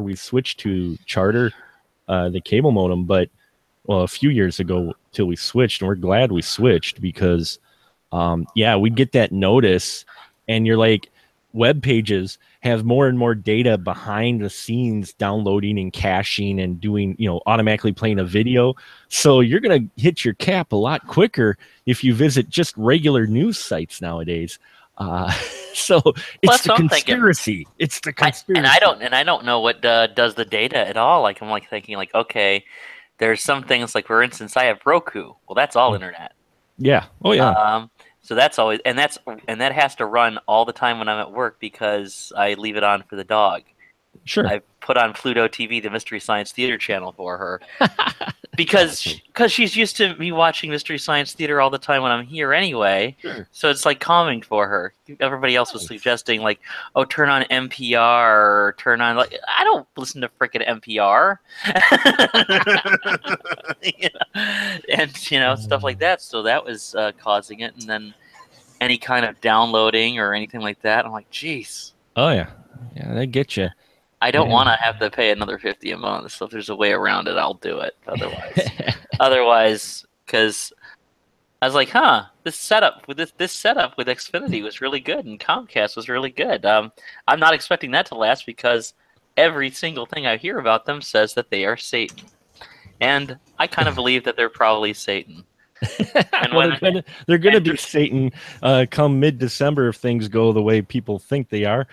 we switched to Charter, the cable modem, but a few years ago till we switched, and we're glad we switched because, we'd get that notice, and you're like, web pages have more and more data behind the scenes, downloading and caching and doing, automatically playing a video. So you're going to hit your cap a lot quicker if you visit just regular news sites nowadays. So it's the conspiracy. It's the conspiracy. And I don't know what does the data at all. Like, I'm like thinking like, okay, there's some things like, for instance, I have Roku. Well, that's all internet. Yeah. Oh yeah. So that's always, and that has to run all the time when I'm at work because I leave it on for the dog. Sure. I put on Pluto TV, the Mystery Science Theater channel for her, because she's used to me watching Mystery Science Theater all the time when I'm here anyway. Sure. So it's like calming for her. Everybody else was suggesting like, oh, turn on NPR or turn on, like, I don't listen to frickin' NPR. And stuff like that. So that was causing it, and then any kind of downloading or anything like that, I'm like, geez. Oh yeah, they get you. I don't want to have to pay another $50 a month. So if there's a way around it, I'll do it. Otherwise, because I was like, this setup with Xfinity was really good, and Comcast was really good. I'm not expecting that to last because every single thing I hear about them says that they are Satan, and I kind of believe that they're probably Satan. And they're gonna be Satan come mid-December if things go the way people think they are.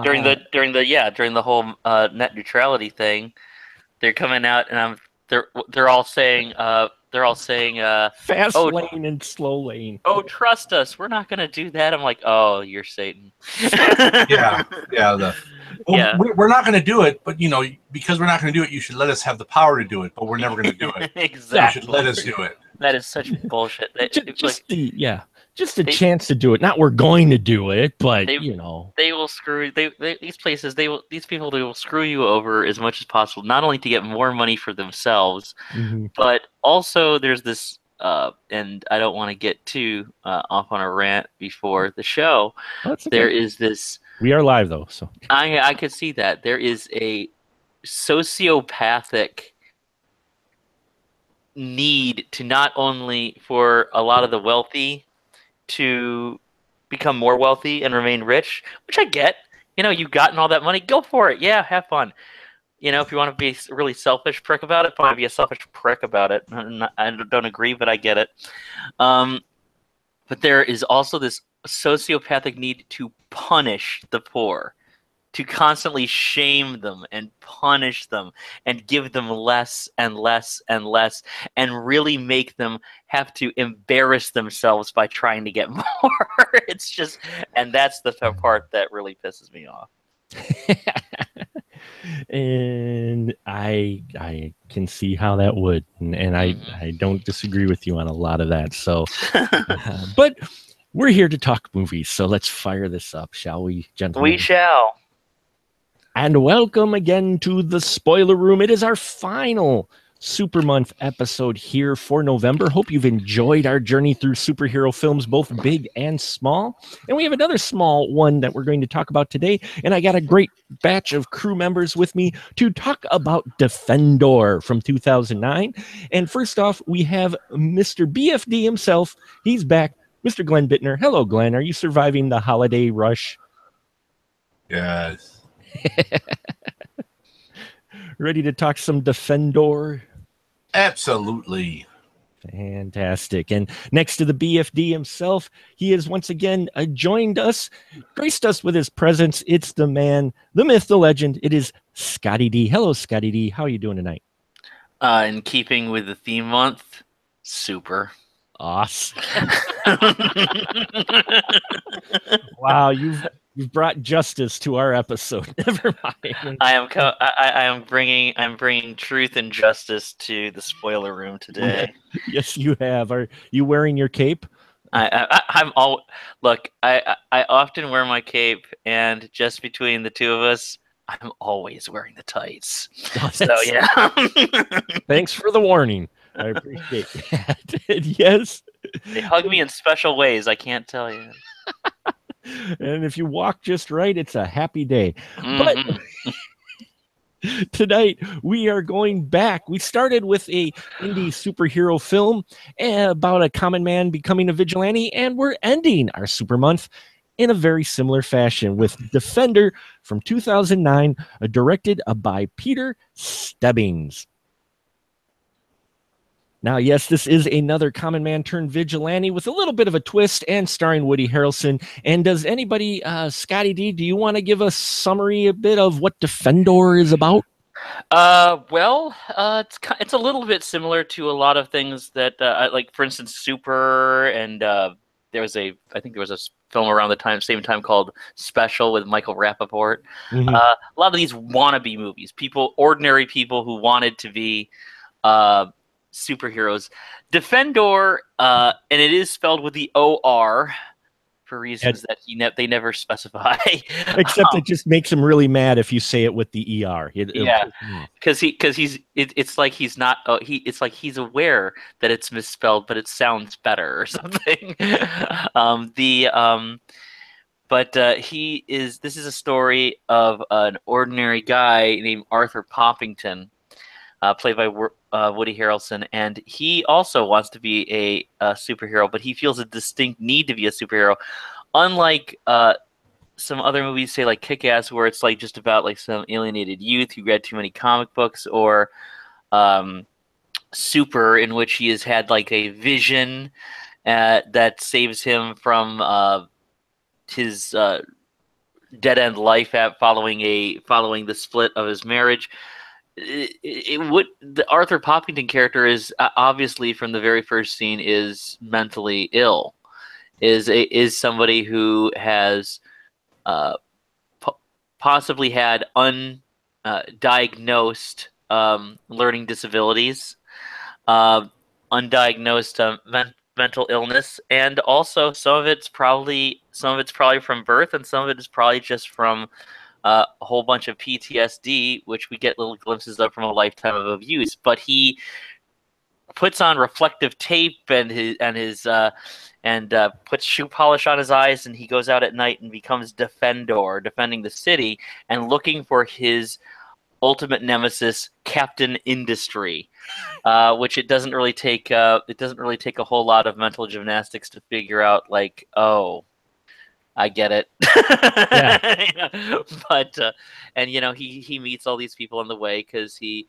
During the whole net neutrality thing, they're coming out and they're all saying fast lane and slow lane. Oh, trust us, we're not gonna do that. I'm like, oh, you're Satan. Yeah. We're not going to do it, but because we're not going to do it, you should let us have the power to do it. But we're never going to do it. Exactly. You should let us do it. That is such bullshit. Just a chance to do it. Not we're going to do it, but they will screw these people will screw you over as much as possible, not only to get more money for themselves, but also there's this. And I don't want to get too off on a rant before the show. Okay. There is this. We are live though, so I could see that there is a sociopathic need to not only for a lot of the wealthy to become more wealthy and remain rich, which I get. You've gotten all that money, go for it. Yeah, have fun. If you want to be a really selfish prick about it, fine, be a selfish prick about it. I don't agree, but I get it. But there is also this sociopathic need to punish the poor, to constantly shame them and punish them and give them less and less and less, and really make them have to embarrass themselves by trying to get more. It's just, and that's the part that really pisses me off. And I can see how that would, and I don't disagree with you on a lot of that. So, but we're here to talk movies, so let's fire this up, shall we, gentlemen? We shall. And welcome again to the Spoiler Room. It is our final Super Month episode here for November. Hope you've enjoyed our journey through superhero films, both big and small. And we have another small one that we're going to talk about today. And I got a great batch of crew members with me to talk about Defendor from 2009. And first off, we have Mr. BFD himself. He's back, Mr. Glenn Bittner. Hello, Glenn. Are you surviving the holiday rush? Yes. Ready to talk some Defendor? Absolutely. Fantastic. And next to the BFD himself, he has once again joined us, graced us with his presence. It's the man, the myth, the legend. It is Scotty D. Hello, Scotty D. How are you doing tonight? In keeping with the theme month, super. Awesome. Wow, you've brought justice to our episode. Never mind. I'm bringing truth and justice to the spoiler room today. Yes, you have. Are you wearing your cape? I often wear my cape, and just between the two of us, I'm always wearing the tights. So yeah. Thanks for the warning. I appreciate that. Yes. They hug me in special ways, I can't tell you. And if you walk just right, it's a happy day. Mm-hmm. Tonight, we are going back. We started with a indie superhero film about a common man becoming a vigilante, and we're ending our super month in a very similar fashion with Defender from 2009, directed by Peter Stebbings. Now, yes, this is another common man turned vigilante with a little bit of a twist and starring Woody Harrelson. And does anybody, Scotty D, do you want to give a summary a bit of what Defendor is about? It's a little bit similar to a lot of things that, like for instance, Super, and I think there was a film around the same time called Special with Michael Rappaport. Mm-hmm. A lot of these wannabe movies, ordinary people who wanted to be superheroes. Defendor, and it is spelled with the O-R for reasons that they never specify. Except it just makes him really mad if you say it with the ER. Because it's like he's not. It's like he's aware that it's misspelled, but it sounds better or something. This is a story of an ordinary guy named Arthur Poppington, played by Woody Harrelson, and he also wants to be a superhero, but he feels a distinct need to be a superhero. Unlike some other movies, say like Kick-Ass, where it's like just about like some alienated youth who read too many comic books, or Super, in which he has had like a vision that saves him from his dead-end life following the split of his marriage. The Arthur Poppington character is obviously from the very first scene is mentally ill, is somebody who has possibly had undiagnosed learning disabilities, undiagnosed mental illness, and also some of it's probably from birth, and some of it is probably just from a whole bunch of PTSD, which we get little glimpses of from a lifetime of abuse. But he puts on reflective tape and puts shoe polish on his eyes, and he goes out at night and becomes Defendor, defending the city and looking for his ultimate nemesis, Captain Industry, which it doesn't really take a whole lot of mental gymnastics to figure out. Like, oh, I get it. Yeah. But and he meets all these people on the way because he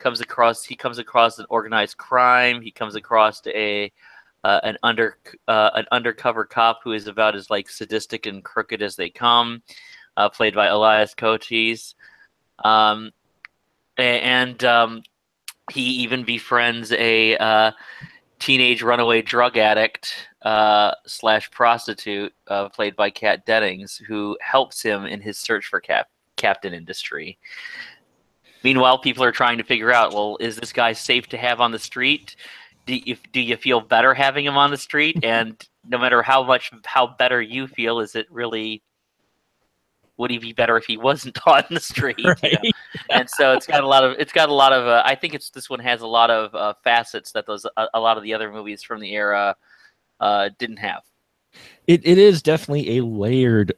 comes across an organized crime. He comes across an undercover cop who is about as like sadistic and crooked as they come, played by Elias Cochise. He even befriends a teenage runaway drug addict / prostitute, played by Kat Dennings, who helps him in his search for Captain Industry. Meanwhile, people are trying to figure out, well, is this guy safe to have on the street? Do you feel better having him on the street? And no matter how better you feel, is it really? Would he be better if he wasn't on the street? Right. And so it's got a lot of. I think this one has a lot of facets that a lot of the other movies from the era didn't have. It is definitely a layered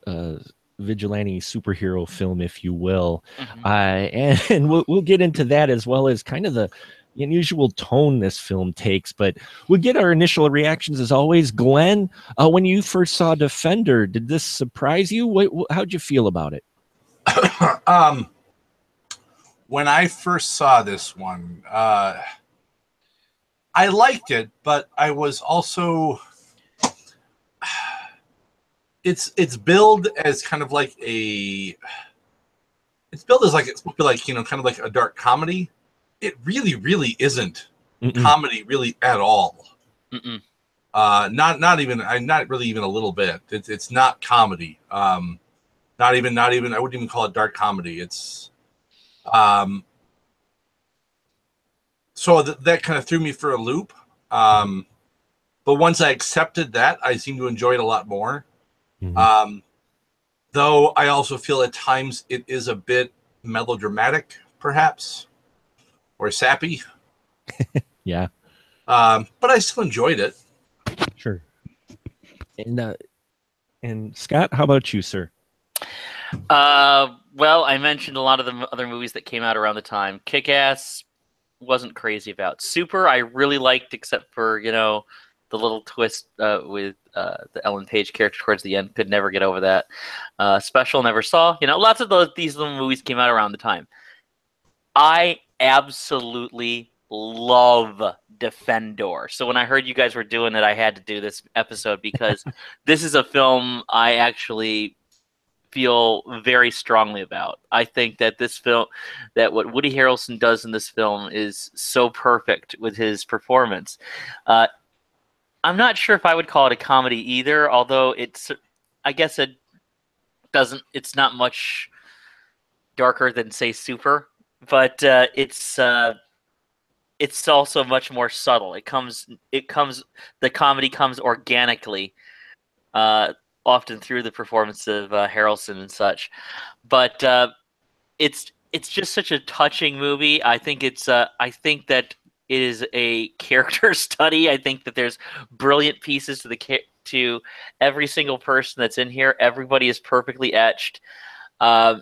vigilante superhero film, if you will. Mm-hmm. And we'll get into that, as well as kind of the unusual tone this film takes. But we'll get our initial reactions as always. Glenn, when you first saw Defender, did this surprise you? How'd you feel about it? When I first saw this one, I liked it, but I was also it's billed as kind of like it's supposed to be like kind of like a dark comedy. It really isn't comedy really at all. Not really even a little bit. It's not comedy. Not even I wouldn't even call it dark comedy. It's so that kind of threw me for a loop. But once I accepted that, I seem to enjoy it a lot more. Mm-hmm. Though I also feel at times it is a bit melodramatic, perhaps. Or sappy. Yeah. But I still enjoyed it. Sure. And Scott, how about you, sir? Well, I mentioned a lot of the other movies that came out around the time. Kick-Ass wasn't crazy about. Super, I really liked, except for the little twist with the Ellen Page character towards the end. Could never get over that. Special, never saw. Lots of these little movies came out around the time. I absolutely love Defendor. So when I heard you guys were doing it, I had to do this episode because this is a film I actually feel very strongly about. I think that what Woody Harrelson does in this film is so perfect with his performance. I'm not sure if I would call it a comedy either, although I guess it's not much darker than, say, Super, but it's also much more subtle. The comedy comes organically, often through the performance of Harrelson and such. But it's just such a touching movie. I think that it is a character study. I think that there's brilliant pieces to every single person that's in here. Everybody is perfectly etched. I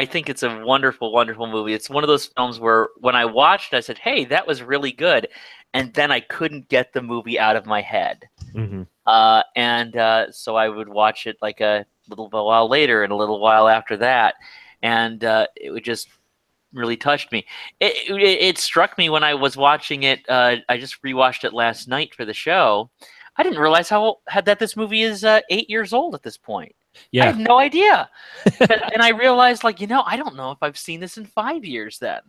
think it's a wonderful, wonderful movie. It's one of those films where when I watched it, I said, hey, that was really good. And then I couldn't get the movie out of my head. Mm-hmm. So I would watch it like a little while later and a little while after that. And it would just really touched me. It struck me when I was watching it. I just rewatched it last night for the show. I didn't realize that this movie is 8 years old at this point. Yeah. I had no idea. And I realized, I don't know if I've seen this in 5 years then.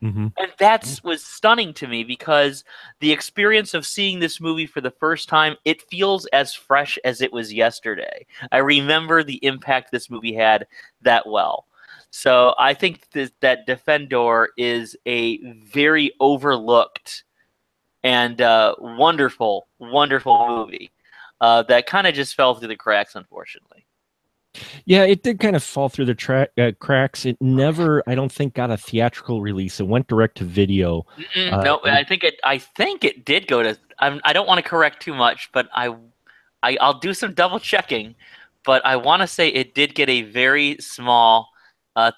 Mm-hmm. And that was stunning to me because the experience of seeing this movie for the first time, it feels as fresh as it was yesterday. I remember the impact this movie had that well. So I think that Defendor is a very overlooked and wonderful, wonderful movie that kind of just fell through the cracks, unfortunately. Yeah, it did kind of fall through the cracks. It never, I don't think, got a theatrical release. It went direct to video. No, I think it did go to. I don't want to correct too much, but I'll do some double checking. But I want to say it did get a very small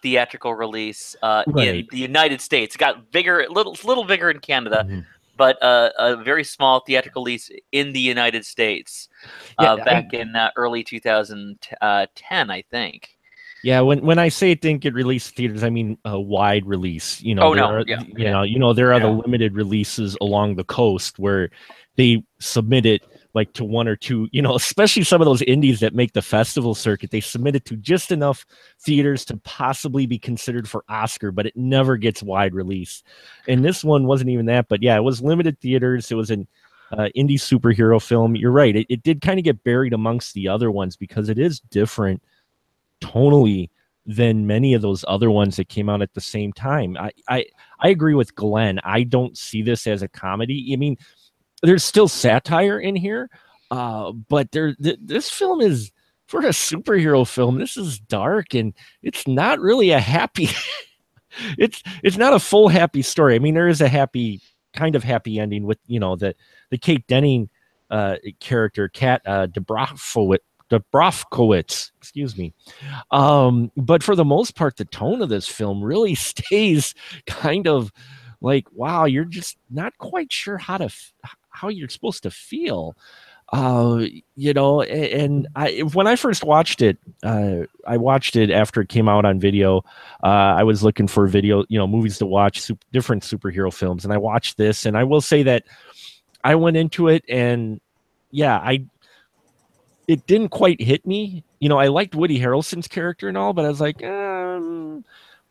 theatrical release in the United States. It got bigger, little bigger in Canada. Mm-hmm. But a very small theatrical release in the United States back in early 2010, I think. Yeah, when I say it didn't get released in theaters, I mean a wide release. There are the limited releases along the coast where they submit it like to one or two, especially some of those indies that make the festival circuit. They submit it to just enough theaters to possibly be considered for Oscar, but it never gets wide release. And this one wasn't even that, but yeah, it was limited theaters. It was an indie superhero film. You're right. It did kind of get buried amongst the other ones because it is different tonally than many of those other ones that came out at the same time. I agree with Glenn. I don't see this as a comedy. I mean, there's still satire in here, but this film is, for a superhero film, this is dark and it's not really a happy. it's not a full happy story. I mean, there is a kind of happy ending with the Kate Denning character, Kat Dubrovkowitz, excuse me. But for the most part, the tone of this film really stays kind of like, wow, you're just not quite sure how you're supposed to feel. And when I first watched it, I watched it after it came out on video. I was looking for video, movies to watch, different superhero films, and I watched this. And I will say that I went into it, and yeah, it didn't quite hit me. I liked Woody Harrelson's character and all, but I was like,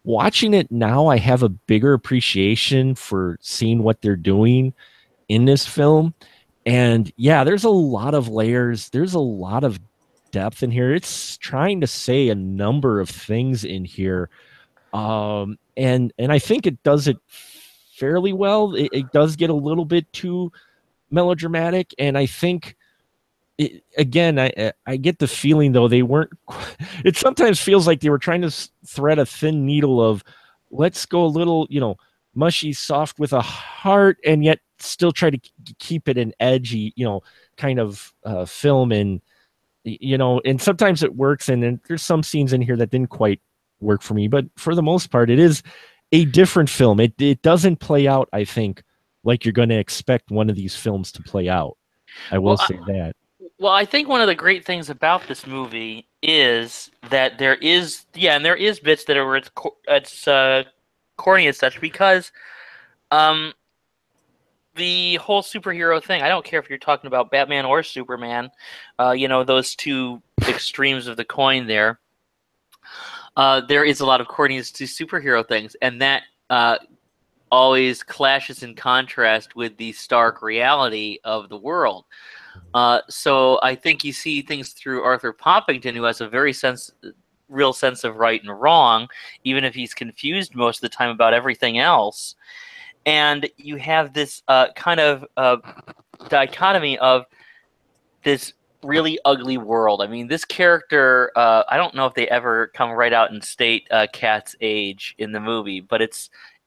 watching it now, I have a bigger appreciation for seeing what they're doing in this film. And yeah, there's a lot of layers. There's a lot of depth in here. It's trying to say a number of things in here. And I think it does it fairly well. It does get a little bit too melodramatic. And I think, I get the feeling, though, they weren't. It sometimes feels like they were trying to thread a thin needle of, let's go a little, mushy, soft with a heart, and yet still try to keep it an edgy, kind of film. And you know, and sometimes it works, and then there's some scenes in here that didn't quite work for me, but for the most part, it is a different film. It doesn't play out, I think, like you're going to expect one of these films to play out. I will say that. Well, I think one of the great things about this movie is that there is bits that are it's corny and such, because the whole superhero thing, I don't care if you're talking about Batman or Superman, you know, those two extremes of the coin there. There is a lot of corniness to superhero things, and that always clashes in contrast with the stark reality of the world. So I think you see things through Arthur Poppington, who has a very real sense of right and wrong, even if he's confused most of the time about everything else. And you have this kind of dichotomy of this really ugly world. I mean, this character, I don't know if they ever come right out and state Kat's age in the movie, but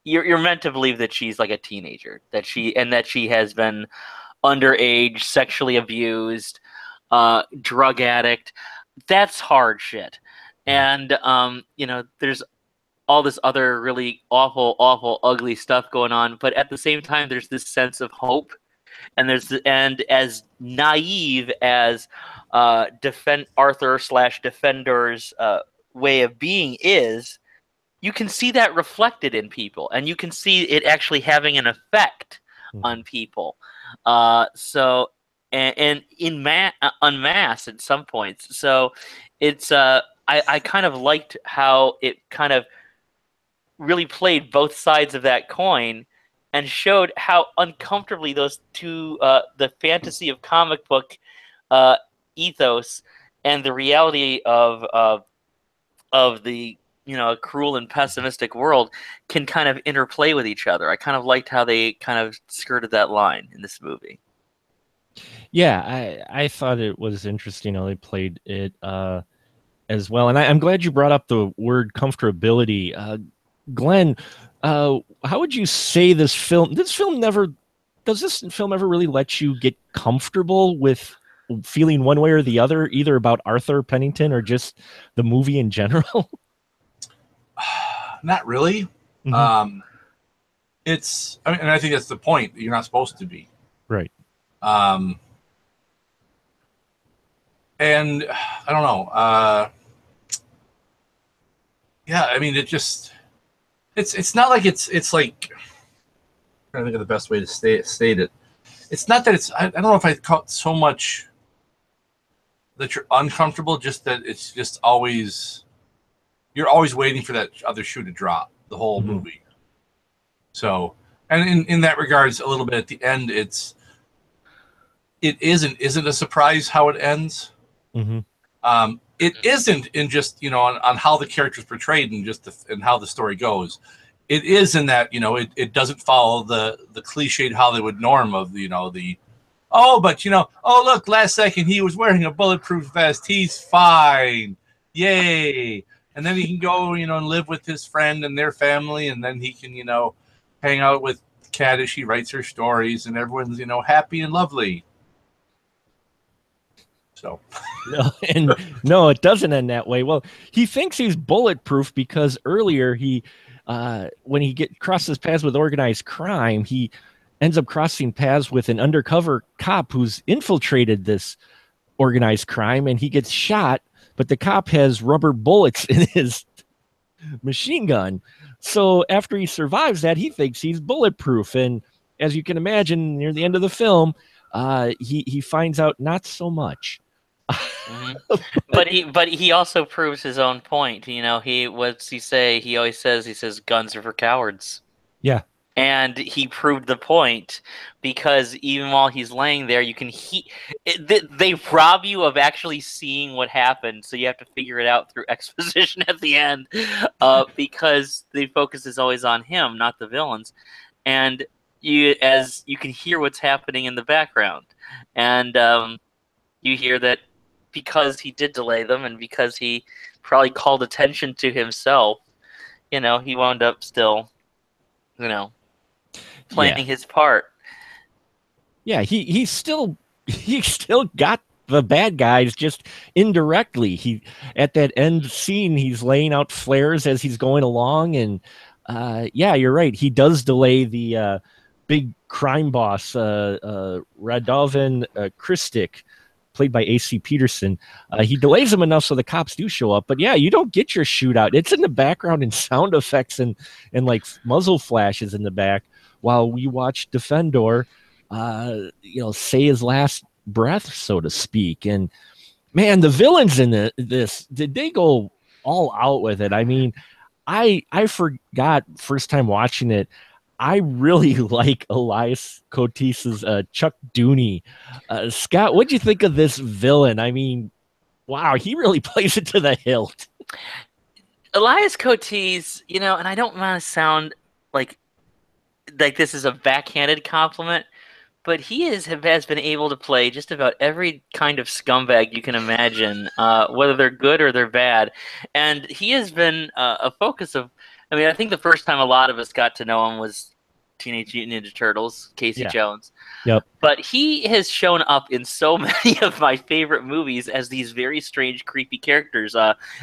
you're meant to believe that she's like a teenager, that she has been underage, sexually abused, drug addict. That's hard shit. And you know, there's all this other really awful, ugly stuff going on, but at the same time, there's this sense of hope, and as naive as Arthur/Defender's way of being is, you can see that reflected in people, and you can see it actually having an effect on people. So en masse at some points. So it's I kind of liked how it kind of really played both sides of that coin, and showed how uncomfortably those two, the fantasy of comic book ethos and the reality of the, you know, a cruel and pessimistic world, can kind of interplay with each other. I kind of liked how they kind of skirted that line in this movie. Yeah, I thought it was interesting how they played it as well. And I'm glad you brought up the word comfortability. Glenn, how would you say this film does this film ever really let you get comfortable with feeling one way or the other, either about Arthur Pennington or just the movie in general? Not really. Mm-hmm. And I think that's the point. You're not supposed to be. Right. And I don't know. Yeah, I mean, it's not like it's like, I'm trying to think of the best way to state it. It's not that I don't know if I caught so much that you're uncomfortable, just that it's just you're always waiting for that other shoe to drop the whole movie. So, and in that regards, a little bit at the end, it isn't a surprise how it ends. Mm-hmm. It isn't in just, you know, on how the character's portrayed and and how the story goes. It is in that, you know, it doesn't follow the cliched Hollywood norm of, you know, but you know, oh look, last second he was wearing a bulletproof vest, he's fine, yay, and then he can go, you know, and live with his friend and their family, and then he can, you know, hang out with Kat as she writes her stories, and everyone's, you know, happy and lovely. So no, it doesn't end that way. Well, he thinks he's bulletproof because earlier when he crosses paths with organized crime, he ends up crossing paths with an undercover cop who's infiltrated this organized crime, and he gets shot, but the cop has rubber bullets in his machine gun. So after he survives that, he thinks he's bulletproof. And as you can imagine, near the end of the film, he finds out not so much. Mm-hmm. But he also proves his own point. You know, what's he say? He always says guns are for cowards. Yeah. And he proved the point, because even while he's laying there, you can they rob you of actually seeing what happened, so you have to figure it out through exposition at the end, because the focus is always on him, not the villains, and you can hear what's happening in the background, and you hear that because he did delay them, and because he probably called attention to himself, you know, he wound up still, you know, playing his part. Yeah, he still got the bad guys just indirectly. He at that end scene, he's laying out flares as he's going along, and yeah, you're right. He does delay the big crime boss, Radovan Kristic, played by AC Peterson. He delays him enough so the cops do show up. But yeah, you don't get your shootout. It's in the background and sound effects and like muzzle flashes in the back while we watch Defendor, say his last breath, so to speak. And man, the villains in this, did they go all out with it? I mean, I forgot first time watching it. I really like Elias Cotis's Chuck Dooney. Scott, what'd you think of this villain? I mean, wow, he really plays it to the hilt. Elias Cotis, and I don't want to sound like this is a backhanded compliment, but he has been able to play just about every kind of scumbag you can imagine, whether they're good or they're bad. And he has been a focus of. I mean, I think the first time a lot of us got to know him was Teenage Mutant Ninja Turtles, Casey Jones. Yep. But he has shown up in so many of my favorite movies as these very strange, creepy characters.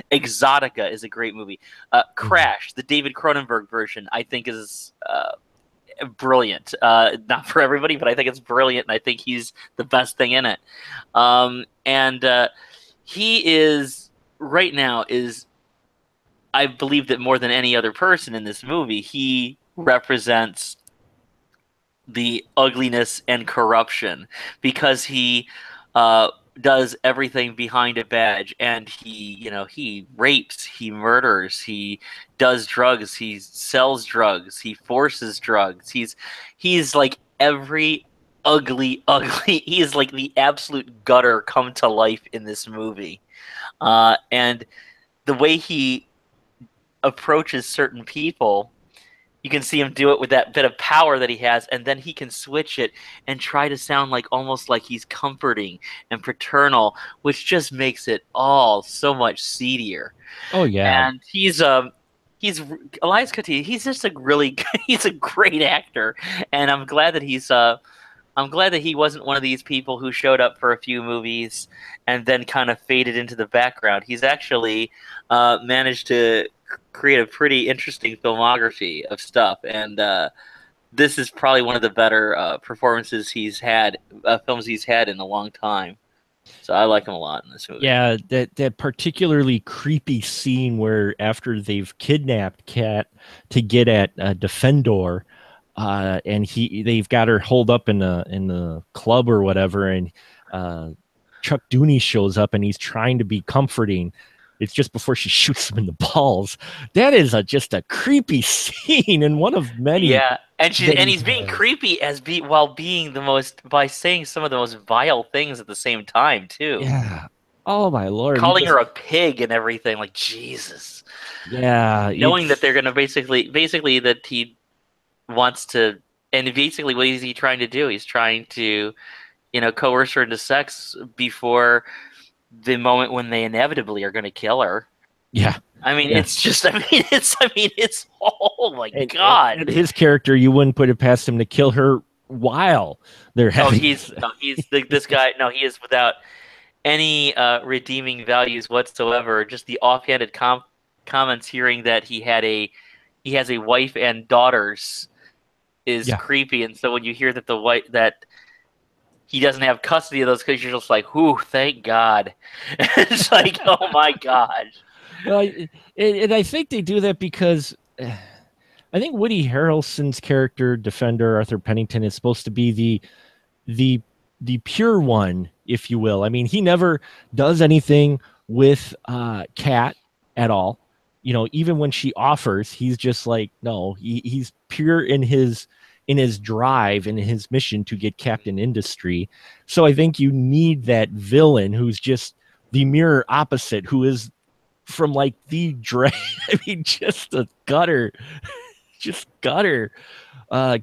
Exotica is a great movie. Crash, the David Cronenberg version, I think is brilliant. Not for everybody, but I think it's brilliant, and I think he's the best thing in it. He is, right now, I believe that more than any other person in this movie, he represents the ugliness and corruption because he does everything behind a badge, and he rapes, he murders, he does drugs, he sells drugs, he forces drugs. He's like every ugly. He is like the absolute gutter come to life in this movie, and the way he approaches certain people, you can see him do it with that bit of power that he has, and then he can switch it and try to sound like almost like he's comforting and paternal, which just makes it all so much seedier. Oh yeah. And he's Elias Cotillo. He's just he's a great actor, and I'm glad that he wasn't one of these people who showed up for a few movies and then kind of faded into the background. He's actually managed to create a pretty interesting filmography of stuff, and this is probably one of the better performances films he's had in a long time. So I like him a lot in this movie. Yeah, that particularly creepy scene where after they've kidnapped Kat to get at Defendor, and they've got her holed up in the club or whatever, and Chuck Dooney shows up and he's trying to be comforting. It's just before she shoots him in the balls. That is just a creepy scene, and one of many. Yeah, and he's being creepy by saying some of the most vile things at the same time too. Yeah. Oh my Lord. Calling her a pig and everything, like Jesus. Yeah. Knowing that they're gonna basically that he wants to, and basically what is he trying to do? He's trying to, coerce her into sex before the moment when they inevitably are going to kill her. Yeah. I mean, it's oh my God. And his character, you wouldn't put it past him to kill her while they're having. This guy. No, he is without any redeeming values whatsoever. Just the offhanded comments, hearing that he has a wife and daughters is creepy. And so when you hear that he doesn't have custody of those kids, you're just like, "Whew, thank God!" It's like, oh my God. Well, and I think they do that because I think Woody Harrelson's character, Defender Arthur Pennington, is supposed to be the pure one, if you will. I mean, he never does anything with Kat at all. Even when she offers, he's just like, no, he's pure in his drive and his mission to get Captain Industry. So I think you need that villain who's just the mirror opposite, who is from like the dread. I mean, just a gutter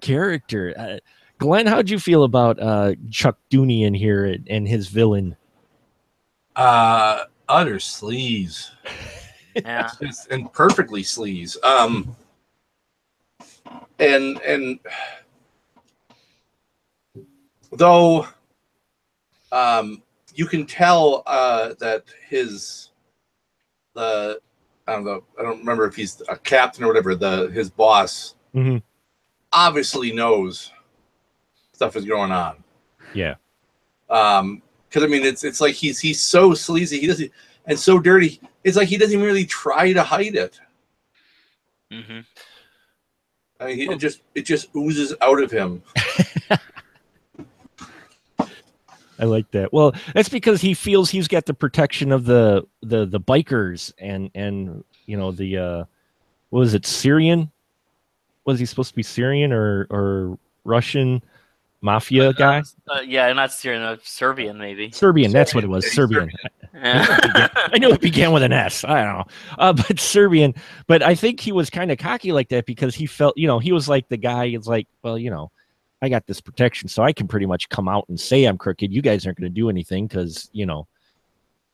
character. Glenn, how'd you feel about Chuck Dooney in here and his villain? Utter sleaze. Yeah. And perfectly sleaze. And though you can tell that I don't know, I don't remember if he's a captain or whatever, his boss obviously knows stuff is going on. Yeah. Because I mean, it's like he's so sleazy, he doesn't, and so dirty. It's like he doesn't even really try to hide it. Mm-hmm. I mean, it just oozes out of him. I like that. Well, that's because he feels he's got the protection of the bikers and you know the what was it, Syrian? Was he supposed to be Syrian or Russian mafia guy? Yeah, not Syrian, Serbian maybe. Serbian, that's what it was. Serbian. I knew it began with an S. I don't know, but Serbian. But I think he was kind of cocky like that because he felt, you know, he was like the guy. It's like, well, you know, I got this protection, so I can pretty much come out and say I'm crooked. You guys aren't going to do anything because, you know,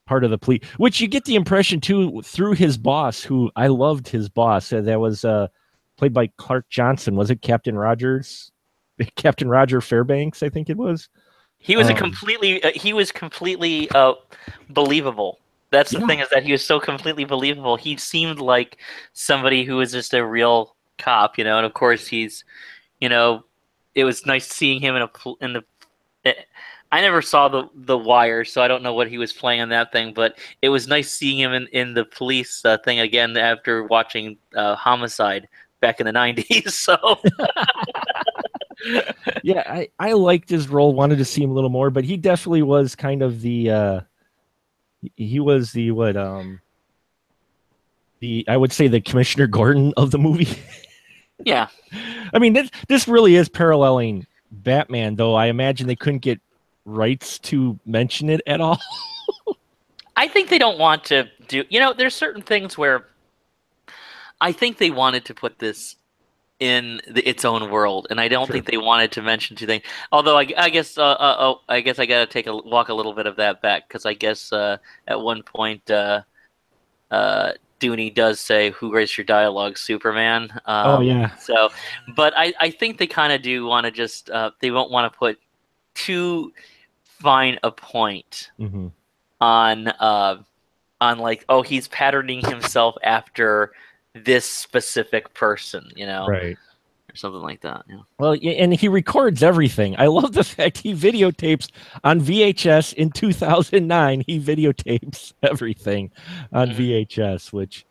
part of the police. Which you get the impression too through his boss, who I loved his boss. That was played by Clark Johnson. Was it Captain Rogers? Captain Roger Fairbanks, I think it was. He was completely believable. That's the thing, is that he was so completely believable. He seemed like somebody who was just a real cop, you know. And of course, he's, you know, it was nice seeing him in the. I never saw the Wire, so I don't know what he was playing on that thing. But it was nice seeing him in the police thing again after watching Homicide back in the '90s. So. Yeah, I liked his role, wanted to see him a little more, but he definitely was kind of the he was the I would say the Commissioner Gordon of the movie. Yeah. I mean, this really is paralleling Batman, though I imagine they couldn't get rights to mention it at all. I think they don't want to do, you know, there's certain things where I think they wanted to put this in its own world, and I don't think they wanted to mention two things. Although I guess I got to take a walk a little bit of that back, because I guess at one point Dooney does say, "Who writes your dialogue, Superman?" Oh yeah. So, but I think they kind of do want to just they won't want to put too fine a point on like, oh, he's patterning himself after this specific person, you know, right, or something like that. Yeah. Well, and he records everything. I love the fact he videotapes on VHS in 2009. He videotapes everything on VHS, which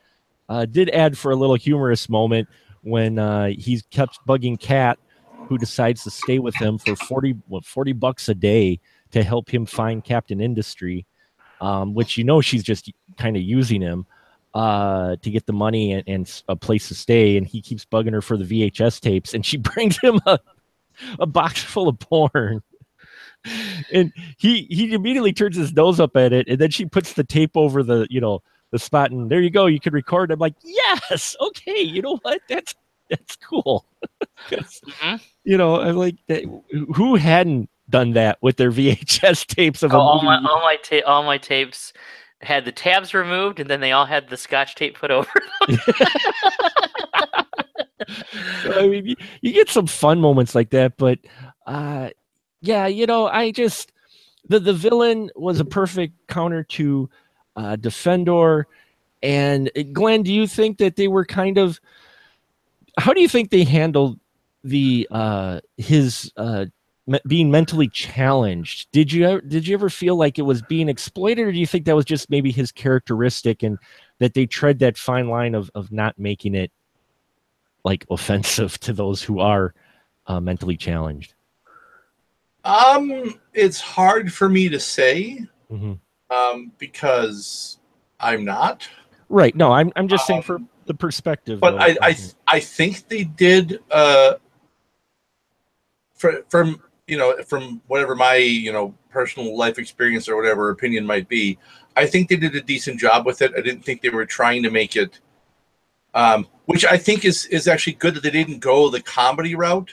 did add for a little humorous moment when he kept bugging Kat, who decides to stay with him for $40 a day to help him find Captain Industry, which, you know, she's just kind of using him to get the money and a place to stay, and he keeps bugging her for the VHS tapes, and she brings him a box full of porn, and he immediately turns his nose up at it, and then she puts the tape over the, you know, the spot, and there you go, you can record. I'm like, yes, okay, you know what, that's cool. You know, I'm like, who hadn't done that with their VHS tapes of a movie? All my tapes had the tabs removed, and then they all had the Scotch tape put over them. So, I mean, you get some fun moments like that, but yeah, you know, I just the villain was a perfect counter to Defendor. And Glenn, do you think that they were kind of? How do you think they handled the his being mentally challenged? Did you ever feel like it was being exploited, or do you think that was just maybe his characteristic, and that they tread that fine line of not making it like offensive to those who are mentally challenged? It's hard for me to say because I'm not. Right. No, I'm just saying for the perspective. But I think they did from you know, from whatever my, you know, personal life experience or whatever opinion might be, I think they did a decent job with it. I didn't think they were trying to make it, which I think is actually good that they didn't go the comedy route,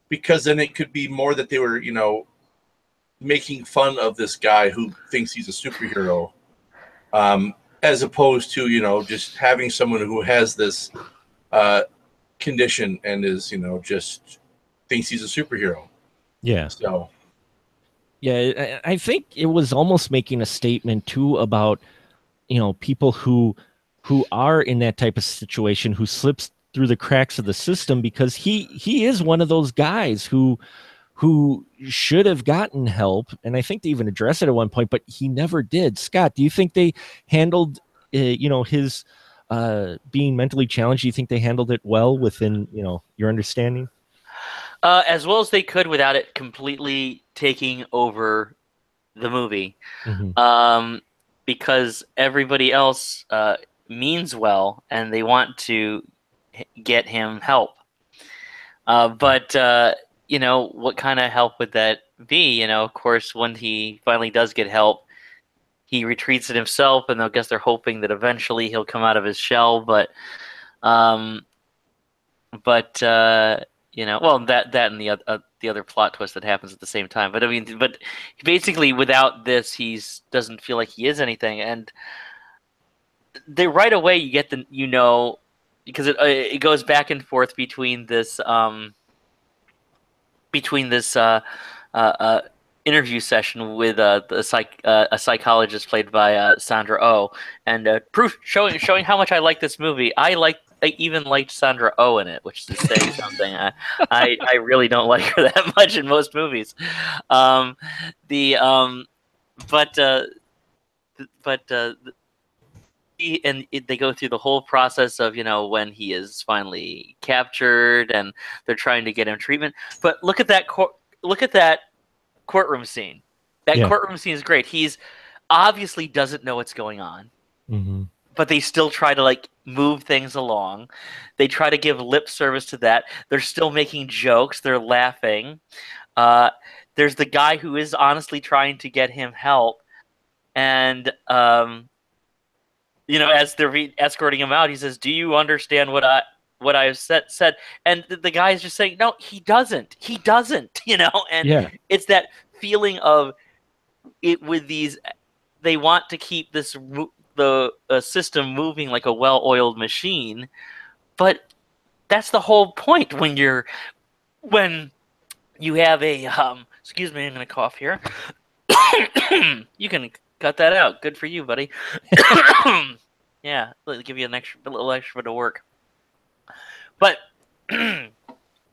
because then it could be more that they were, you know, making fun of this guy who thinks he's a superhero, as opposed to, you know, just having someone who has this condition and is, you know, just thinks he's a superhero. Yeah. So Yeah, I think it was almost making a statement too about, people who are in that type of situation, who slips through the cracks of the system, because he is one of those guys who should have gotten help, and I think they even addressed it at one point, but he never did. Scott, do you think they handled his being mentally challenged? Do you think they handled it well within your understanding? As well as they could without it completely taking over the movie. Mm-hmm. Because everybody else means well and they want to get him help. But what kind of help would that be? Of course, when he finally does get help, he retreats it himself, and I guess they're hoping that eventually he'll come out of his shell. Um, well, that and the other plot twist that happens at the same time. But I mean, basically, without this, he doesn't feel like he is anything, and they right away you get because it goes back and forth between this interview session with a psychologist played by Sandra Oh, and proof showing how much I like this movie. I even liked Sandra Oh in it, which is saying something. I really don't like her that much in most movies. Um, the but but they go through the whole process of when he is finally captured and they're trying to get him treatment. But look at that courtroom scene. That courtroom scene is great. He's obviously doesn't know what's going on, Mm-hmm. but they still try to move things along. They try to give lip service to that. They're still making jokes. They're laughing. There's the guy who is honestly trying to get him help, and as they're escorting him out, he says, "Do you understand what I've said?" And the guy is just saying, "No, he doesn't. He doesn't." And it's that feeling of it with these. They want to keep the system moving like a well-oiled machine, but that's the whole point when you have a excuse me, I'm gonna cough here. You can cut that out. Good for you, buddy. Yeah, it'll give you a little extra bit of work. But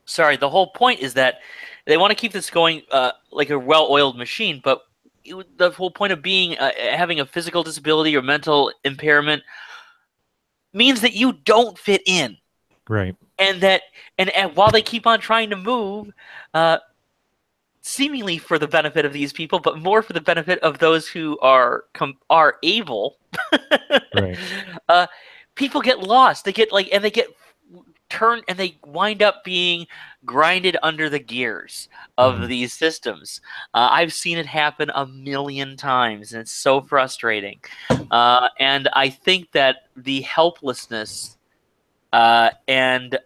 sorry, the whole point is that they want to keep this going like a well-oiled machine. But the whole point of being having a physical disability or mental impairment means that you don't fit in, right? And while they keep on trying to move, seemingly for the benefit of these people, but more for the benefit of those who are able. Right. People get lost. They get turned, and they wind up being grinded under the gears of these systems. I've seen it happen a million times, and it's so frustrating. And I think that the helplessness and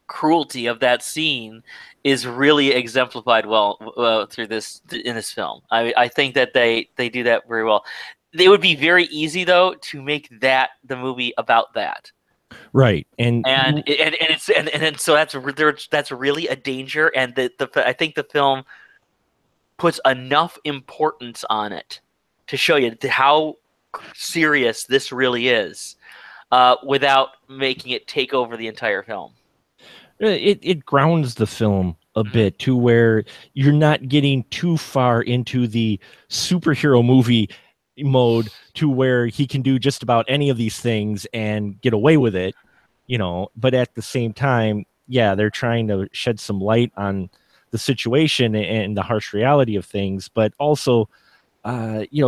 cruelty of that scene is really exemplified well through in this film. I think that they do that very well. It would be very easy though to make that the movie about that. Right, and so that's really a danger, and I think the film puts enough importance on it to show you how serious this really is, without making it take over the entire film. It grounds the film a bit to where you're not getting too far into the superhero movie mode to where he can do just about any of these things and get away with it, but at the same time, they're trying to shed some light on the situation and the harsh reality of things, but also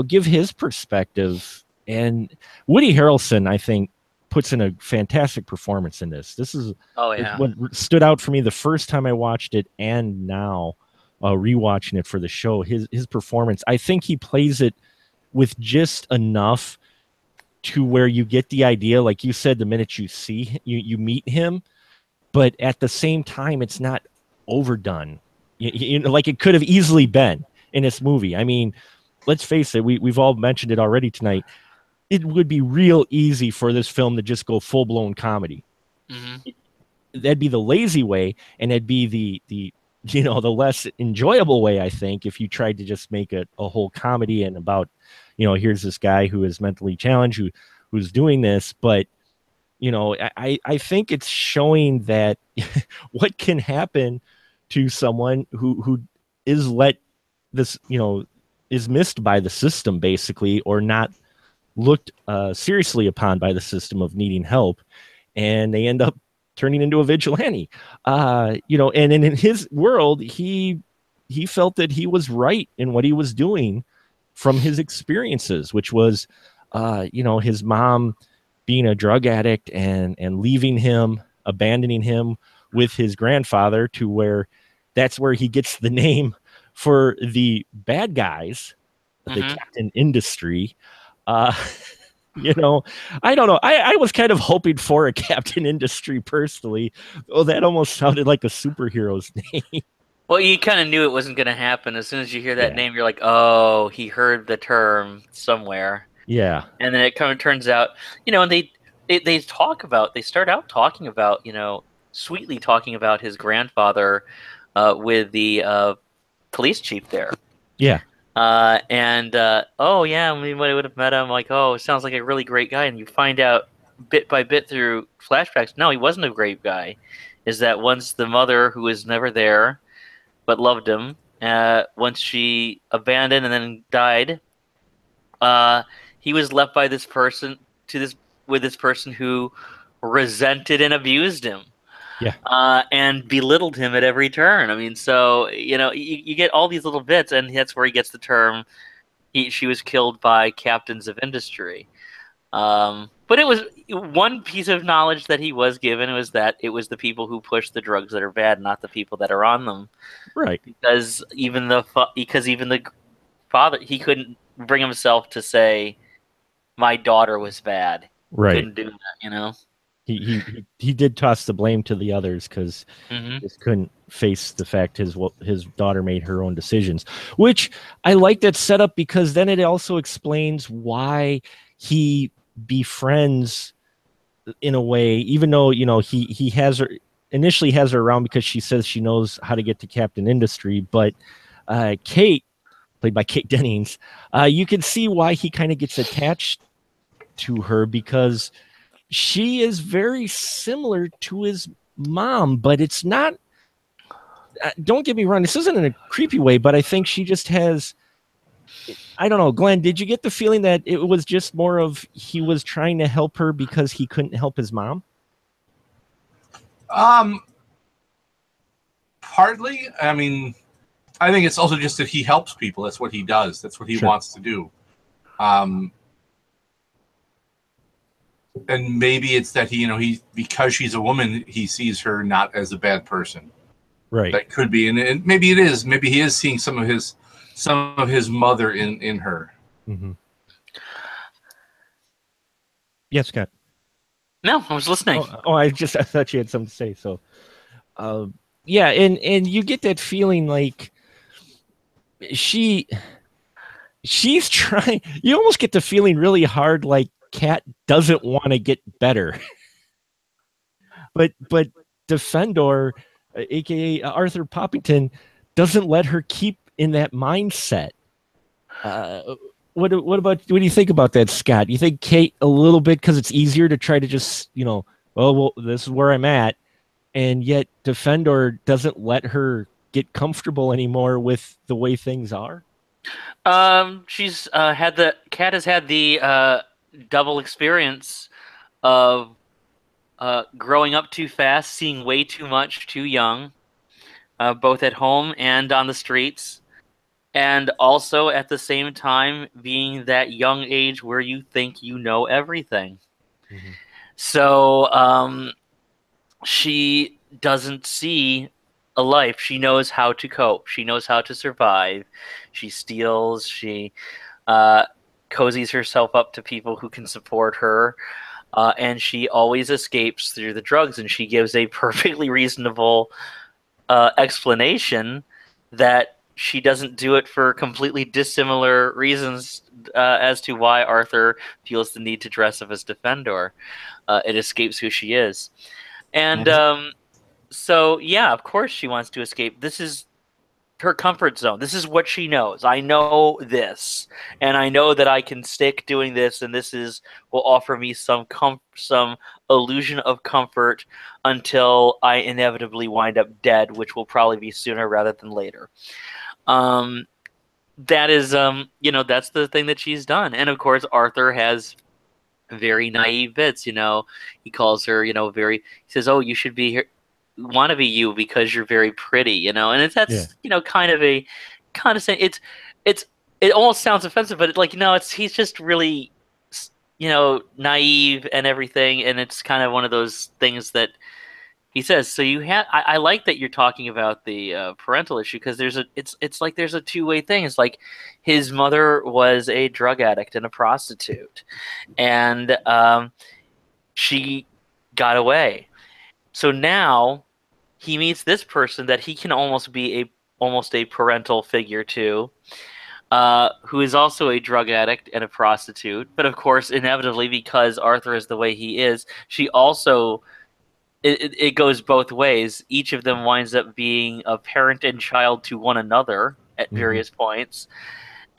give his perspective. And Woody Harrelson, I think, puts in a fantastic performance in this. This is what stood out for me the first time I watched it, and now rewatching it for the show. His performance, I think he plays it with just enough to where you get the idea, like you said, the minute you meet him, but at the same time, it's not overdone. Like it could have easily been in this movie. I mean, let's face it, we've all mentioned it already tonight. It would be real easy for this film to just go full-blown comedy. That'd be the lazy way, and it'd be the the less enjoyable way, I think, if you tried to just make a whole comedy and about, here's this guy who is mentally challenged, who's doing this. But, I think it's showing that what can happen to someone who is let this, is missed by the system, basically, or not looked seriously upon by the system of needing help, and they end up turning into a vigilante. And in his world, he felt that he was right in what he was doing from his experiences, which was, his mom being a drug addict and leaving him, abandoning him with his grandfather, to where that's where he gets the name for the bad guys, the Captain Industry. I don't know. I was kind of hoping for a Captain Industry personally. Oh, that almost sounded like a superhero's name. Well, you kind of knew it wasn't going to happen. As soon as you hear that name, you're like, oh, he heard the term somewhere. Yeah. And then it kind of turns out, and they start out talking about, sweetly talking about his grandfather with the police chief there. Yeah. Oh yeah, I mean, when I would have met him, like, oh, sounds like a really great guy, and you find out bit by bit through flashbacks, no, he wasn't a great guy. Is that once the mother, who was never there, but loved him, once she abandoned and then died, he was left by this person with this person who resented and abused him. Yeah. And belittled him at every turn. I mean, so, you get all these little bits, and that's where he gets the term, she was killed by captains of industry. But it was one piece of knowledge that he was given, was that it was the people who push the drugs that are bad, not the people that are on them. Right. Because even the father, he couldn't bring himself to say, my daughter was bad. Right. He couldn't do that, He did toss the blame to the others because he just couldn't face the fact his daughter made her own decisions, which I like that setup, because then it also explains why he befriends, in a way, even though he has her initially has her around because she says she knows how to get to Captain Industry, but Kate, played by Kate Dennings, you can see why he kind of gets attached to her, because she is very similar to his mom, but it's not, don't get me wrong, this isn't in a creepy way, but I think she just has, I don't know, Glenn, did you get the feeling that it was just more of he was trying to help her because he couldn't help his mom? Partly. I mean, I think it's also just that he helps people. That's what he does. That's what he wants to do. And maybe it's that he because she's a woman, he sees her not as a bad person. Right. That could be, and maybe it is. Maybe he is seeing some of his mother in her. Mm-hmm. Yes, Scott. No, I was listening. I thought you had something to say. So, yeah, and you get that feeling like she's trying. You almost get the feeling really hard, like Kat doesn't want to get better, but Defendor, aka Arthur Poppington, doesn't let her keep in that mindset. What do you think about that, Scott? You think Kate a little bit, because it's easier to try to just well, this is where I'm at, and yet Defendor doesn't let her get comfortable anymore with the way things are? She's Kat has had the double experience of growing up too fast, seeing way too much too young, both at home and on the streets, and also at the same time being that young age where you think you know everything. Mm-hmm. So she doesn't see a life. She knows how to cope. She knows how to survive. She steals. She cozies herself up to people who can support her. And she always escapes through the drugs. And she gives a perfectly reasonable explanation that she doesn't do it for completely dissimilar reasons as to why Arthur feels the need to dress up as Defendor. It escapes who she is. And So yeah, of course she wants to escape. This is her comfort zone. This is what she knows. I know this, and I know that I can stick doing this, and this is will offer me some illusion of comfort until I inevitably wind up dead, which will probably be sooner rather than later. That is, that's the thing that she's done, and of course Arthur has very naive bits. He calls her, very. He says, "Oh, you should be here." Want to be you because you're very pretty, and that's kind of a condescending. It almost sounds offensive, but he's just really naive and everything, and it's kind of one of those things that he says. So you have I like that you're talking about the parental issue, because it's like there's a two-way thing. It's like his mother was a drug addict and a prostitute, and she got away. So now he meets this person that he can almost be almost a parental figure to, who is also a drug addict and a prostitute. But of course, inevitably, because Arthur is the way he is, she also it goes both ways. Each of them winds up being a parent and child to one another at various points.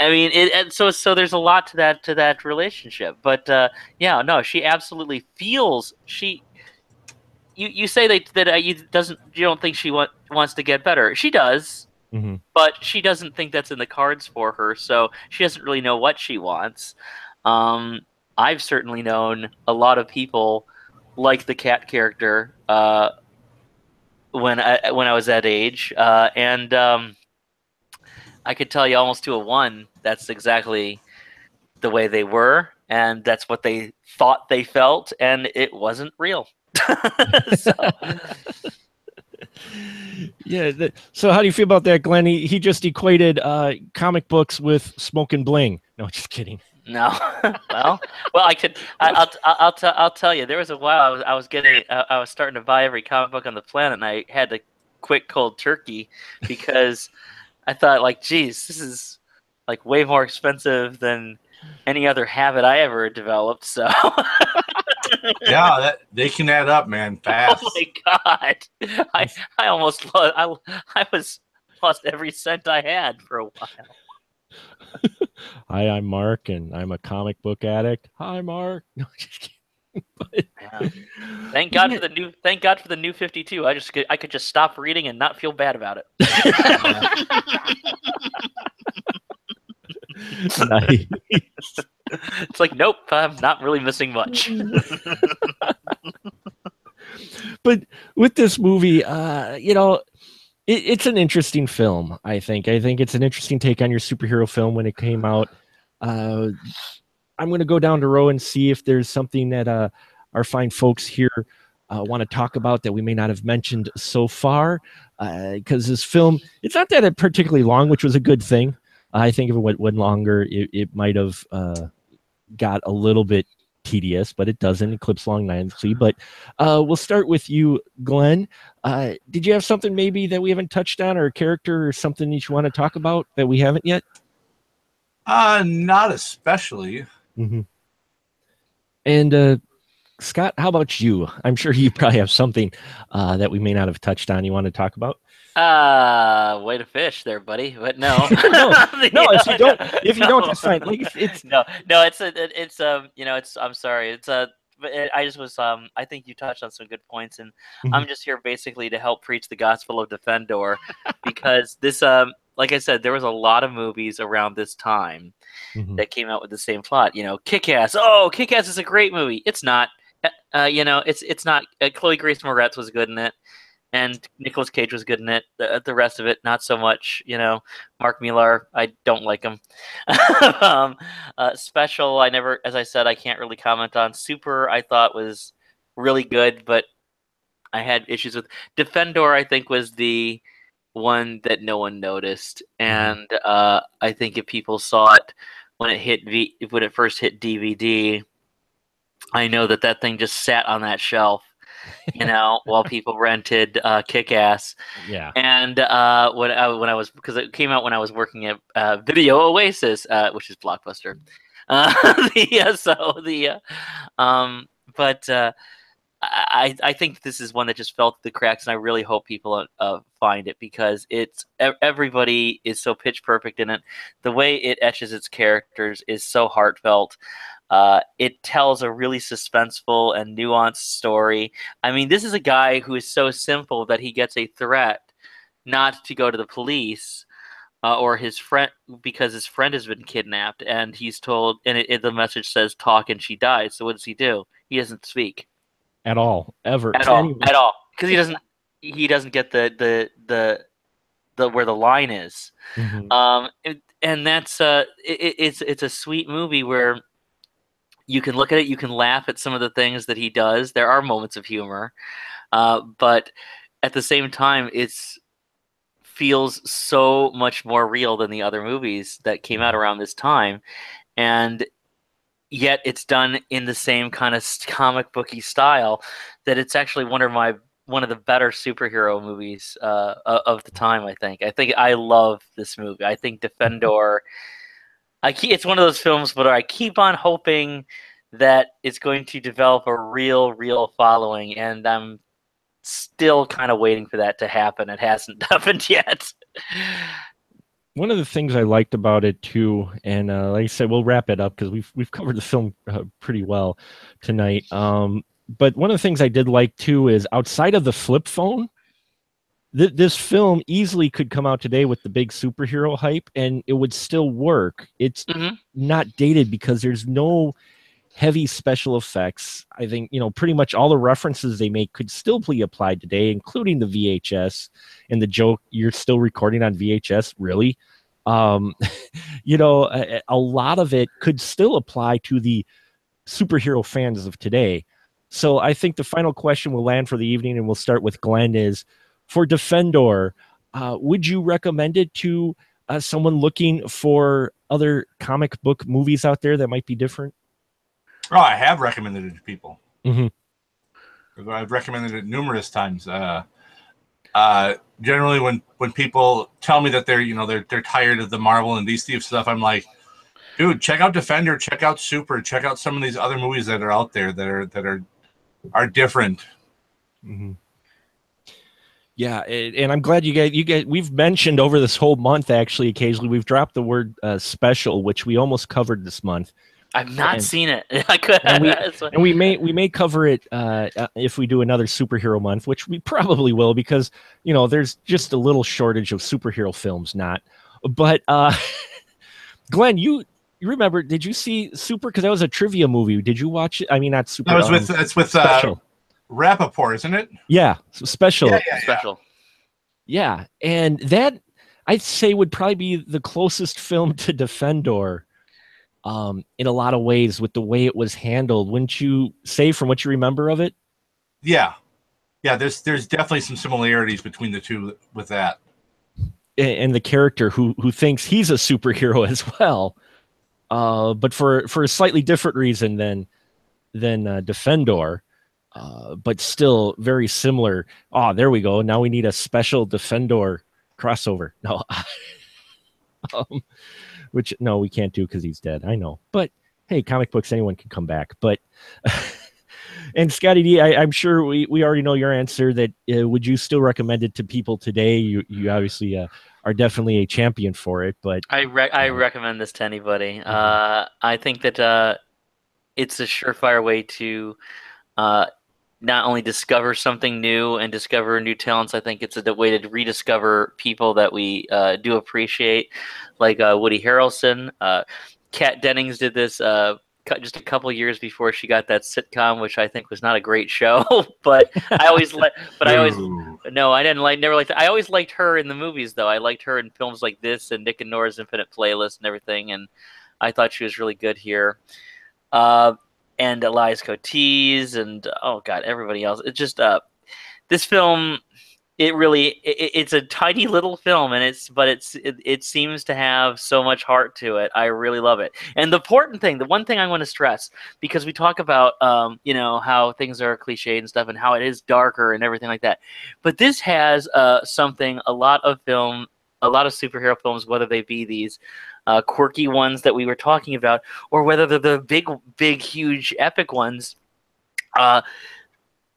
I mean, and so there's a lot to that relationship. But she absolutely feels she. You say that you don't think she wants to get better. She does, but she doesn't think that's in the cards for her. So she doesn't really know what she wants. I've certainly known a lot of people like the cat character when I was that age, and I could tell you almost to a one that's exactly the way they were, and that's what they thought they felt, and it wasn't real. So. Yeah. So how do you feel about that, Glenn? He just equated comic books with smoke and bling. No, just kidding. No. well, I could. I'll tell you. There was a while I was starting to buy every comic book on the planet, and I had to quit cold turkey because I thought, like, geez, this is like way more expensive than any other habit I ever developed. So. Yeah, they can add up, man, fast. Oh my god! I almost lost every cent I had for a while. Hi, I'm Mark, and I'm a comic book addict. Hi, Mark. No, just kidding. But, yeah. Thank God for the new 52. I could just stop reading and not feel bad about it. Nice. It's like, nope, I'm not really missing much. But with this movie, it's an interesting film, I think. I think it's an interesting take on your superhero film when it came out. I'm going to go down the row and see if there's something that our fine folks here want to talk about that we may not have mentioned so far. Because this film, it's not that particularly long, which was a good thing. I think if it went longer, it might have got a little bit tedious, but it doesn't. It clips along nicely. But we'll start with you, Glenn. Did you have something maybe that we haven't touched on, or a character or something that you want to talk about that we haven't yet? Not especially. And Scott, how about you? I'm sure you probably have something that we may not have touched on you want to talk about. Way to fish there, buddy. But no, no. If you don't, it's fine. Like it's I'm sorry. I just was. I think you touched on some good points, and I'm just here basically to help preach the gospel of Defendor, because this, like I said, there was a lot of movies around this time that came out with the same plot. Kick-Ass. Oh, Kick-Ass is a great movie. It's not. It's not. Chloe Grace Moretz was good in it. And Nicolas Cage was good in it. The rest of it, not so much. Mark Millar, I don't like him. Special, as I said, I can't really comment on. Super, I thought was really good, but I had issues with. Defendor, I think, was the one that no one noticed, and I think if people saw it when it first hit DVD, I know that thing just sat on that shelf. While people rented Kick-Ass. Yeah. And when I was, because it came out when I was working at Video Oasis, which is Blockbuster. But I think this is one that just fell through the cracks, and I really hope people find it, because everybody is so pitch perfect in it. The way it etches its characters is so heartfelt. It tells a really suspenseful and nuanced story. I mean, this is a guy who is so simple that he gets a threat not to go to the police, or his friend, because his friend has been kidnapped, and he's told, and the message says, "Talk and she dies." So what does he do? He doesn't speak At all, ever, at to all, anyone. at all, because he doesn't get the where the line is. Mhm. And that's it's a sweet movie where you can look at it, you can laugh at some of the things that he does. There are moments of humor, but at the same time, it's feels so much more real than the other movies that came out around this time, and yet it's done in the same kind of comic booky style that it's actually one of the better superhero movies of the time. I think I love this movie. I think Defendor. It's one of those films, but I keep on hoping that it's going to develop a real following, and I'm still kind of waiting for that to happen. It hasn't happened yet. One of the things I liked about it too, and like I said, we'll wrap it up because we've covered the film pretty well tonight. But one of the things I did like too is, outside of the flip phone, this film easily could come out today with the big superhero hype, and it would still work. It's not dated because there's no heavy special effects. I think, pretty much all the references they make could still be applied today, including the VHS and the joke, "You're still recording on VHS, really?" A lot of it could still apply to the superhero fans of today. So I think the final question we'll land for the evening, and we'll start with Glenn, is, for Defendor, would you recommend it to someone looking for other comic book movies out there that might be different? Oh, I have recommended it to people. Mm-hmm. I've recommended it numerous times. Generally, when people tell me that they're tired of the Marvel and DC stuff, I'm like, dude, check out Defender, check out Super, check out some of these other movies that are out there that are different. Mm-hmm. Yeah, and I'm glad you guys. We've mentioned over this whole month, actually, occasionally we've dropped the word special, which we almost covered this month. I've not seen it. I could, and we may cover it if we do another superhero month, which we probably will, because there's just a little shortage of superhero films. But Glenn, you remember? Did you see Super? Because that was a trivia movie. Did you watch it? I mean, not Super. That's with Special. Rappaport, isn't it? Yeah, Special. Yeah. Special. Yeah, and that, I'd say, would probably be the closest film to Defendor. In a lot of ways, with the way it was handled, wouldn't you say, from what you remember of it? Yeah. There's definitely some similarities between the two with that, and the character who thinks he's a superhero as well, but for a slightly different reason than Defendor, but still very similar. Oh, there we go. Now we need a special Defendor crossover. No. Which, no, we can't do because he's dead. I know. But hey, comic books, anyone can come back. But and Scotty D, I'm sure we already know your answer. That would you still recommend it to people today? You obviously are definitely a champion for it. But I recommend this to anybody. I think that it's a surefire way to not only discover something new and discover new talents. I think it's a way to rediscover people that we do appreciate, like Woody Harrelson. Kat Dennings did this just a couple years before she got that sitcom, which I think was not a great show. But I always no, I never liked. I always liked her in the movies, though. I liked her in films like this and Nick and Nora's Infinite Playlist and everything, and I thought she was really good here. And Elias Cotees and everybody else. It's just this film. It's a tiny little film, and it seems to have so much heart to it. I really love it. And the one thing I want to stress, because we talk about how things are cliche and stuff, and how it is darker and everything like that, but this has something. A lot of superhero films, whether they be these quirky ones that we were talking about, or whether they're the big, huge, epic ones,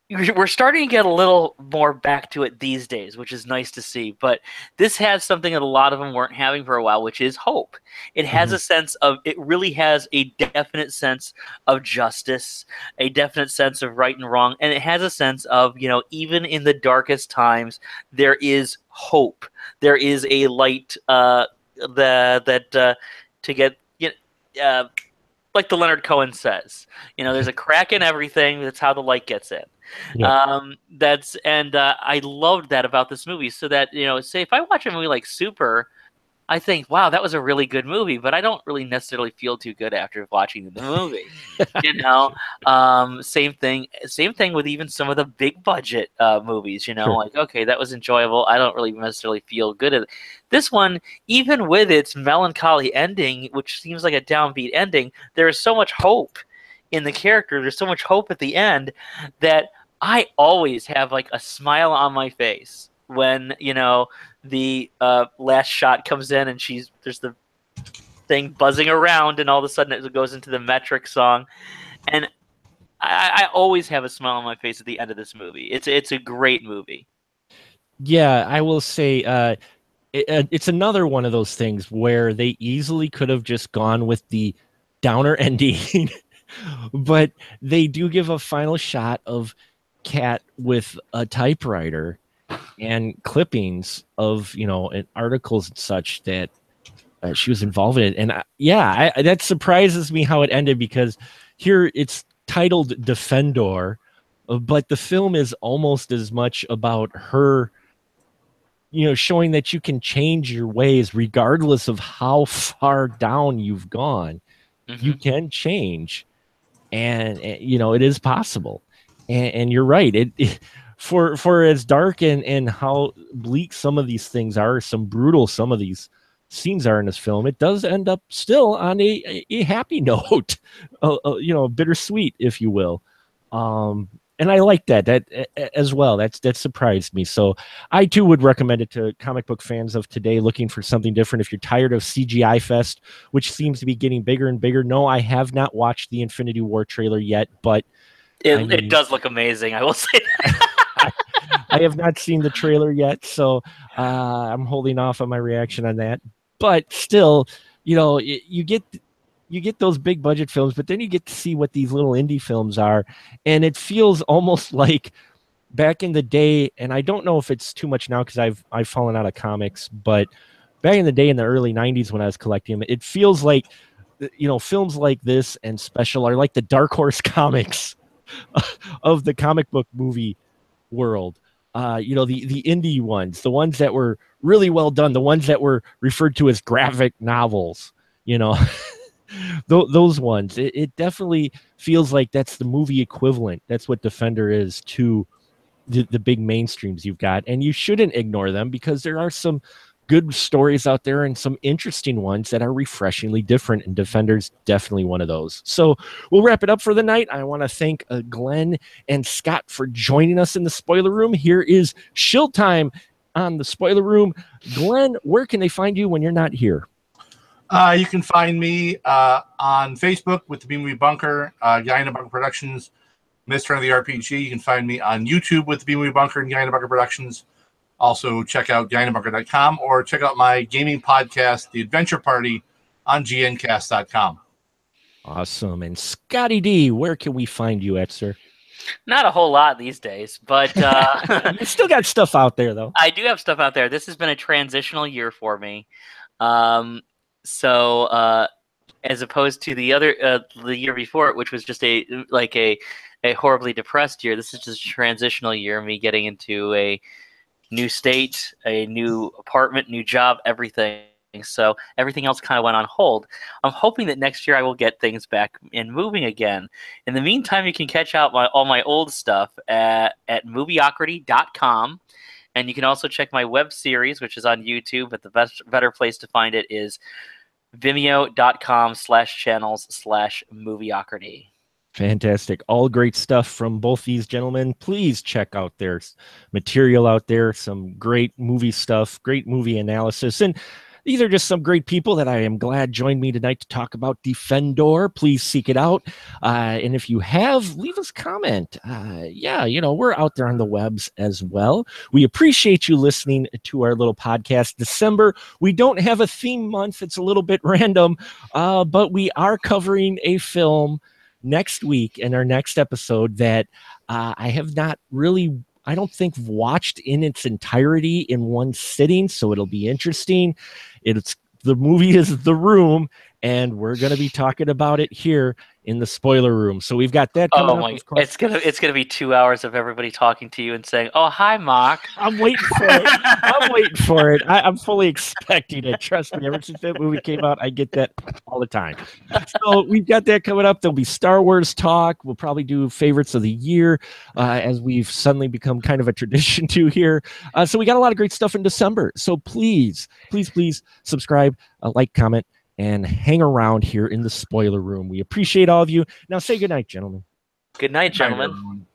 we're starting to get a little more back to it these days, which is nice to see. But this has something that a lot of them weren't having for a while, which is hope. It has a sense of, it really has a definite sense of justice, a definite sense of right and wrong, and it has a sense of, you know, even in the darkest times, there is hope. There is a light to get, you know, like the Leonard Cohen says, you know, there's a crack in everything. That's how the light gets in. Yeah. I loved that about this movie. So that, you know, say if I watch a movie like Super, I think, wow, that was a really good movie, but I don't really necessarily feel too good after watching the movie. You know, same thing with even some of the big budget movies. You know, Sure. like, okay, that was enjoyable. I don't really necessarily feel good at it. This one, even with its melancholy ending, which seems like a downbeat ending, there is so much hope in the character. There's so much hope at the end that I always have like a smile on my face when, you know, the last shot comes in and there's the thing buzzing around, and all of a sudden it goes into the metric song, and I always have a smile on my face at the end of this movie. It's a great movie. Yeah, I will say it's another one of those things where they easily could have just gone with the downer ending, but they do give a final shot of Kat with a typewriter and clippings of, you know, and articles and such that she was involved in it. And that surprises me how it ended, because here it's titled Defendor, but the film is almost as much about her, you know, showing that you can change your ways regardless of how far down you've gone. You can change, and you know, it is possible. And you're right. For as dark and how bleak some of these things are, some brutal some of these scenes are in this film, it does end up still on a happy note, you know, bittersweet, if you will. And I like that as well. That surprised me. So I too would recommend it to comic book fans of today looking for something different. If you're tired of CGI Fest, which seems to be getting bigger and bigger. No, I have not watched the Infinity War trailer yet, but It does look amazing, I will say that. I have not seen the trailer yet, so I'm holding off on my reaction on that. But still, you know, you get those big budget films, but then you get to see what these little indie films are, and it feels almost like back in the day. And I don't know if it's too much now because I've fallen out of comics, but back in the day in the early '90s when I was collecting them, it feels like, you know, films like this and Special are like the Dark Horse comics of the comic book movie world. You know, the indie ones, the ones that were really well done, the ones that were referred to as graphic novels, you know, those ones. It definitely feels like that's the movie equivalent. That's what Defender is to the big mainstreams you've got. And you shouldn't ignore them, because there are some good stories out there and some interesting ones that are refreshingly different, and Defender's definitely one of those. So we'll wrap it up for the night. I want to thank Glenn and Scott for joining us in the spoiler room. Here is Shield Time on the spoiler room. Glenn, where can they find you when you're not here? You can find me on Facebook with the B-Movie Bunker, Guy in a Bunker Productions, Mr. of the RPG. You can find me on YouTube with the B-Movie Bunker and Guy in a Bunker Productions. Also, check out GuyInABunker.com, or check out my gaming podcast, The Adventure Party, on gncast.com. Awesome. And Scotty D, where can we find you at, sir? Not a whole lot these days, but you still got stuff out there, though. I do have stuff out there. This has been a transitional year for me. So as opposed to the year before, which was just a horribly depressed year, this is just a transitional year, me getting into a new state, a new apartment, new job, everything. So everything else kind of went on hold. I'm hoping that next year I will get things back and moving again. In the meantime, you can catch out all my old stuff at movieocrity.com. And you can also check my web series, which is on YouTube, but the better place to find it is vimeo.com/channels/movieocrity. Fantastic. All great stuff from both these gentlemen. Please check out their material out there. Some great movie stuff, great movie analysis. And these are just some great people that I am glad joined me tonight to talk about Defendor. Please seek it out. And if you have, leave us a comment. Yeah, we're out there on the webs as well. We appreciate you listening to our little podcast. December, we don't have a theme month. It's a little bit random, but we are covering a film next week in our next episode that I have not really, I don't think, watched in its entirety in one sitting, so it'll be interesting. The movie is The Room, and we're going to be talking about it here in the spoiler room. So we've got that coming up. Of course. It's gonna be 2 hours of everybody talking to you and saying, "Oh, hi, Mark." I'm waiting for it. I'm waiting for it. I'm fully expecting it. Trust me. Ever since that movie came out, I get that all the time. So we've got that coming up. There'll be Star Wars talk. We'll probably do favorites of the year, as we've suddenly become kind of a tradition to here. So we got a lot of great stuff in December. So please subscribe, like, comment, and hang around here in the spoiler room. We appreciate all of you. Now say goodnight, gentlemen. Good night, gentlemen.